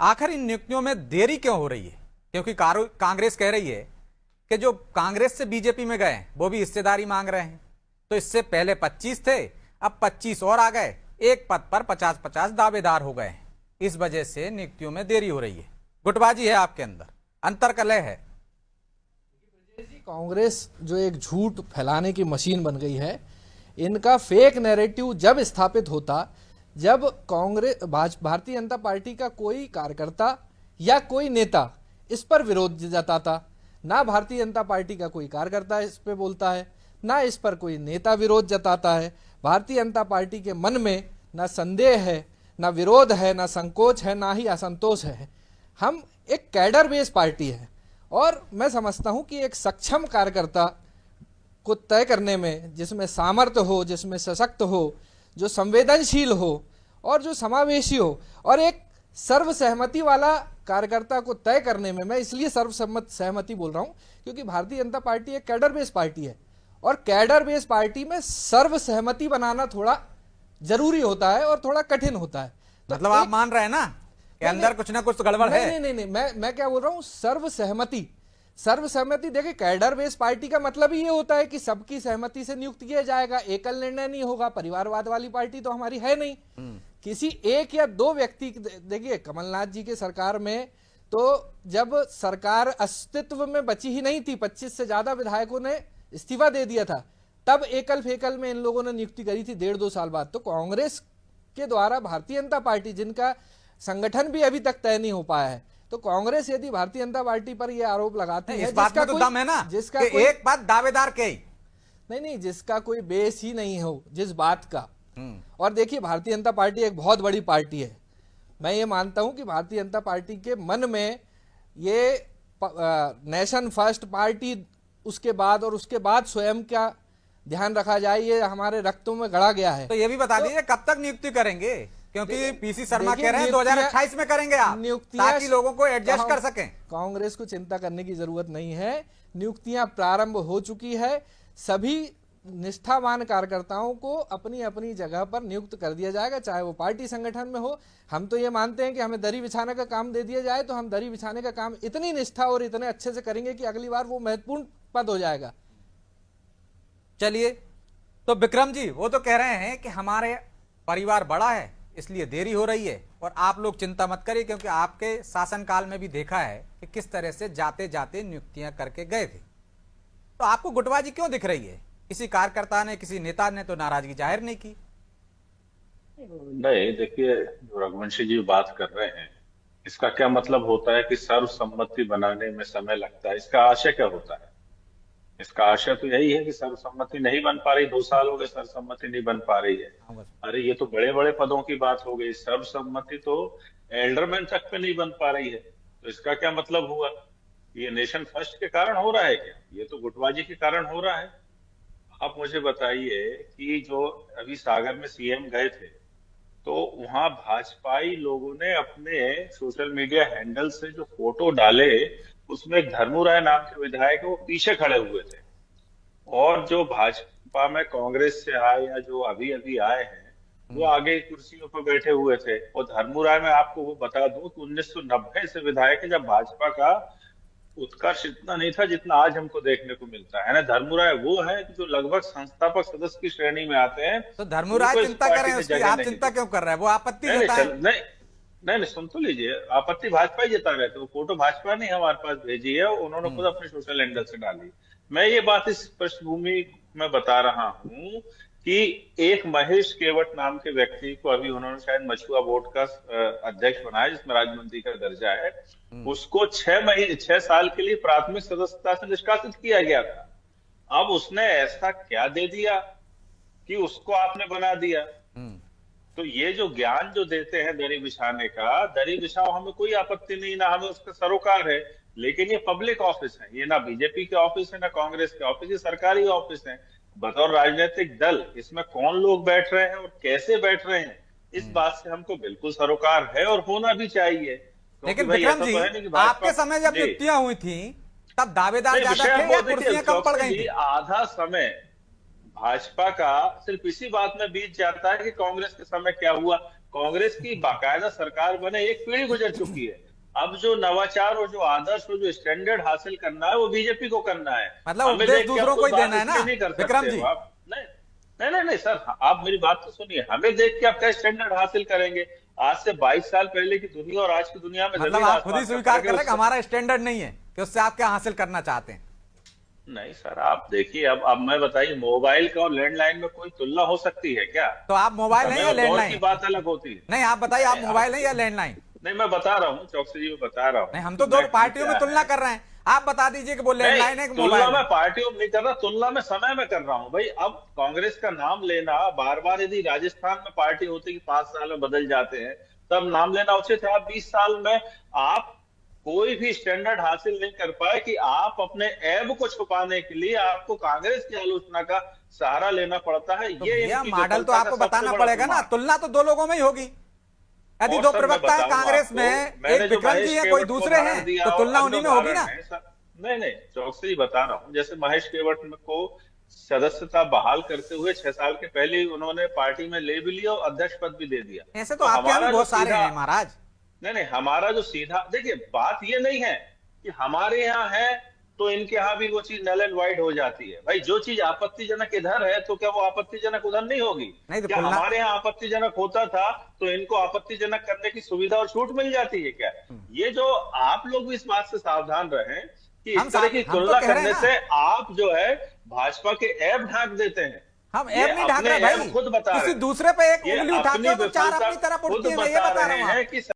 आखिर इन नियुक्तियों में देरी क्यों हो रही है? क्योंकि कांग्रेस कह रही है कि जो कांग्रेस से बीजेपी में गए वो भी हिस्सेदारी मांग रहे हैं। तो इससे पहले 25 थे, अब 25 और आ गए, एक पद पर 50-50 दावेदार हो गए हैं। इस वजह से नियुक्तियों में देरी हो रही है। गुटबाजी है आपके अंदर, अंतर्कलह है। कांग्रेस जो एक झूठ फैलाने की मशीन बन गई है, इनका फेक नैरेटिव जब स्थापित होता, जब कांग्रेस भारतीय जनता पार्टी का कोई कार्यकर्ता या कोई नेता इस पर विरोध जताता, ना भारतीय जनता पार्टी का कोई कार्यकर्ता इस पे बोलता है, ना इस पर कोई नेता विरोध जताता है। भारतीय जनता पार्टी के मन में ना संदेह है, ना विरोध है, ना संकोच है, ना ही असंतोष है। हम एक कैडर बेस पार्टी है और मैं समझता हूं कि एक सक्षम कार्यकर्ता को तय करने में, जिसमें सामर्थ्य हो, जिसमें सशक्त हो, जो संवेदनशील हो और जो समावेशी हो, और एक सर्वसहमति वाला कार्यकर्ता को तय करने में, मैं इसलिए सहमति बोल रहा हूं क्योंकि भारतीय जनता पार्टी एक कैडर बेस पार्टी है और कैडर बेस पार्टी में सर्वसहमति बनाना थोड़ा जरूरी होता है और थोड़ा कठिन होता है। तो मतलब आप मान रहे हैं ना कि अंदर कुछ ना कुछ तो गड़बड़ है? नहीं, मैं क्या बोल रहा हूं, सर्वसहमति देखिए, कैडर बेस पार्टी का मतलब ही ये होता है कि सबकी सहमति से नियुक्त किया जाएगा, एकल निर्णय नहीं होगा। परिवारवाद वाली पार्टी तो हमारी है नहीं। किसी एक या दो व्यक्ति, देखिए कमलनाथ जी के सरकार में तो जब सरकार अस्तित्व में बची ही नहीं थी, 25 से ज्यादा विधायकों ने इस्तीफा दे दिया था, तब एकल फेकल में इन लोगों ने नियुक्ति करी थी 1.5-2 साल बाद। तो कांग्रेस के द्वारा भारतीय जनता पार्टी, जिनका संगठन भी अभी तक तय नहीं हो पाया है, तो कांग्रेस यदि भारतीय जनता पार्टी पर यह आरोप लगाती है, इस बात में तो दम है ना, जिसका एक बात दावेदार के नहीं, जिसका कोई बेस ही नहीं हो जिस बात का। और देखिए, भारतीय जनता पार्टी एक बहुत बड़ी पार्टी है। मैं ये मानता हूं कि भारतीय जनता पार्टी के मन में ये नेशन फर्स्ट पार्टी, उसके बाद स्वयं का ध्यान रखा जाए, ये हमारे रक्तों में गढ़ा गया है। तो ये भी बता दीजिए कब तक नियुक्ति करेंगे, क्योंकि पीसी शर्मा कह रहे हैं 2028 में करेंगे आप, ताकि लोगों को एडजस्ट कर सकें। कांग्रेस को चिंता करने की जरूरत नहीं है, नियुक्तियां प्रारंभ हो चुकी है। सभी निष्ठावान कार्यकर्ताओं को अपनी अपनी जगह पर नियुक्त कर दिया जाएगा, चाहे वो पार्टी संगठन में हो। हम तो ये मानते हैं कि हमें दरी बिछाने का काम दे दिया जाए तो हम दरी बिछाने का काम इतनी निष्ठा और इतने अच्छे से करेंगे कि अगली बार वो महत्वपूर्ण पद हो जाएगा। चलिए, तो विक्रम जी वो तो कह रहे हैं कि हमारे परिवार बड़ा है इसलिए देरी हो रही है, और आप लोग चिंता मत करिए क्योंकि आपके शासनकाल में भी देखा है कि किस तरह से जाते जाते नियुक्तियां करके गए थे। तो आपको गुटबाजी क्यों दिख रही है? किसी कार्यकर्ता ने, किसी नेता ने तो नाराजगी जाहिर नहीं की? नहीं, देखिए, जो रघुवंशी जी बात कर रहे हैं, इसका क्या मतलब होता है कि सर्वसम्मति बनाने में समय लगता है? इसका आशय क्या होता है? इसका आशय तो यही है कि सर्वसम्मति नहीं बन पा रही, 2 साल हो गए सर्वसम्मति नहीं बन पा रही है। अरे ये तो बड़े बड़े पदों की बात हो गई, सर्वसम्मति तो एल्डरमैन तक पे नहीं बन पा रही है। तो इसका क्या मतलब हुआ? ये नेशन फर्स्ट के कारण हो रहा है क्या? ये तो गुटबाजी के कारण हो रहा है। आप मुझे बताइए कि जो अभी सागर में सीएम गए थे, तो वहां भाजपाई लोगों ने अपने सोशल मीडिया हैंडल से जो फोटो डाले, उसमें एक धर्मू राय नाम के विधायक है, वो पीछे खड़े हुए थे। और जो भाजपा में कांग्रेस से आए या जो अभी अभी आए हैं, वो आगे कुर्सियों पर बैठे हुए थे। और धर्मू राय, मैं आपको वो बता दूं कि 1990 से विधायक है, जब भाजपा का उत्कर्ष इतना नहीं था जितना आज हमको देखने को मिलता है ना। धर्मू राय वो है कि जो लगभग संस्थापक सदस्य की श्रेणी में आते हैं। तो धर्मू राय चिंता कर रहे हैं उसकी, आप चिंता क्यों कर रहे हैं? वो आपत्ति जता है। नहीं, सुन तो लीजिए, आपत्ति भाजपा ही जता रहे थे। वो फोटो भाजपा ने हमारे पास भेजी है, उन्होंने खुद अपने सोशल हैंडल से डाली। मैं ये बात इस पृष्ठभूमि में बता रहा हूँ कि एक महेश केवट नाम के व्यक्ति को अभी उन्होंने शायद मछुआ बोर्ड का अध्यक्ष बनाया, जिसमें राज्य मंत्री का दर्जा है। उसको 6 साल के लिए प्राथमिक सदस्यता से निष्कासित किया गया था। अब उसने ऐसा क्या दे दिया कि उसको आपने बना दिया? तो ये जो ज्ञान जो देते हैं दरी बिछाने का, दरी बिछाओ, हमें कोई आपत्ति नहीं, ना हमें उसका सरोकार है। लेकिन ये पब्लिक ऑफिस है, ये ना बीजेपी के ऑफिस है ना कांग्रेस के ऑफिस, ये सरकारी ऑफिस है। बतौर राजनीतिक दल इसमें कौन लोग बैठ रहे हैं और कैसे बैठ रहे हैं, इस बात से हमको बिल्कुल सरोकार है और होना भी चाहिए। लेकिन विक्रम जी, आपके समय जब नियुक्तियां हुई थी तब दावेदार ज्यादा थे या कुर्सियां कम पड़ गई थी? आधा समय भाजपा का सिर्फ इसी बात में बीत जाता है कि कांग्रेस के समय क्या हुआ। कांग्रेस की बाकायदा सरकार बने एक पीढ़ी गुजर चुकी है। अब जो नवाचार और जो आदर्श और जो स्टैंडर्ड हासिल करना है वो बीजेपी को करना है। मतलब हमें उपदेश देख के दूसरों आप को ही कोई देना है बात ना इसलिए नहीं कर विक्रम सकते जी। हो आप। नहीं नहीं नहीं नहीं सर, आप मेरी बात तो सुनिए। हमें देख के आप क्या स्टैंडर्ड हासिल करेंगे? आज से 22 साल पहले की दुनिया और आज की दुनिया में मतलब जमीन आप खुद ही आसमान का स्वीकार फर्क कर है। रहे हैं कि हमारा स्टैंडर्ड नहीं है कि उससे आप क्या हासिल करना चाहते हैं। नहीं सर, आप देखिए, अब मैं बताइए, मोबाइल का और लैंडलाइन में कोई तुलना हो सकती है क्या? तो आप मोबाइल हैं समय या और दौर की लैंडलाइन? बात अलग होती है। नहीं आप बताइए, आप नहीं, मोबाइल हैं या लैंडलाइन? नहीं, मैं बता रहा हूँ चौकसी जी, मैं बता रहा नहीं, हूँ हम कि तो दोनों मैटर पार्टियों में क्या तुलना है। कर रहे हैं। आप बता दीजिए कि वो लैंडलाइन है कि तुलना मोबाइल में है। पार्टियों में नहीं कर रहा, तुलना में समय में कर रहा हूँ भाई। अब कांग्रेस का नाम लेना बार बार, यदि राजस्थान में पार्टी होती कि 5 साल में बदल जाते हैं तब नाम लेना उचित है। आप 20 साल में आप कोई भी स्टैंडर्ड हासिल नहीं कर पाए कि आप अपने ऐब को छुपाने के लिए आपको कांग्रेस की आलोचना का सहारा लेना पड़ता है। तो ये भैया इनकी मॉडल तो विफलता का आपको सबसे बताना बड़ा पड़ेगा ना, प्रमाण। तुलना तो दो लोगों में ही होगी। यदि और दो सर मैं प्रवक्ता है बताऊंगा कांग्रेस आपको, में, मैंने एक जो विक्रम जी महेश हैं कोई केवट को दूसरे उदाहरण हैं, दिया तो और तुलना अन्य उन्हीं में होगी उदाहरण ना। है सर। नहीं नहीं, चौकसी जी बता रहा हूँ, जैसे महेश केवट को सदस्यता बहाल करते हुए 6 साल के पहले ही उन्होंने पार्टी में ले भी लिया और अध्यक्ष पद भी दे दिया। ऐसे तो तो आपके यहाँ भी हमारा जो बहुत सारे सीधा, हैं महाराज। नहीं नहीं, हमारा जो सीधा, देखिए बात ये नहीं है कि हमारे यहाँ है तो इनके यहाँ भी वो चीज नल एंड वाइड हो जाती है। भाई जो चीज आपत्तिजनक इधर है तो क्या वो आपत्तिजनक उधर नहीं होगी? नहीं तो क्या तुलना, हमारे यहाँ आपत्तिजनक होता था तो इनको आपत्तिजनक करने की सुविधा और छूट मिल जाती है क्या? ये जो आप लोग भी इस बात से सावधान रहें कि इस तरह की हम तो तुलना कह रहे हैं करने ना, से आप जो है भाजपा के ऐब ढांक देते हैं। हम ये ऐब नहीं ढाक अपने रहे ऐब भाई, खुद बता रहे किसी हैं। दूसरे पे एक ये उंगली उठाते अपनी हो तो चार विफलता अपनी तरफ खुद उठती है, मैं ये बता बता रहा रहे हूँ हैं आपको। कि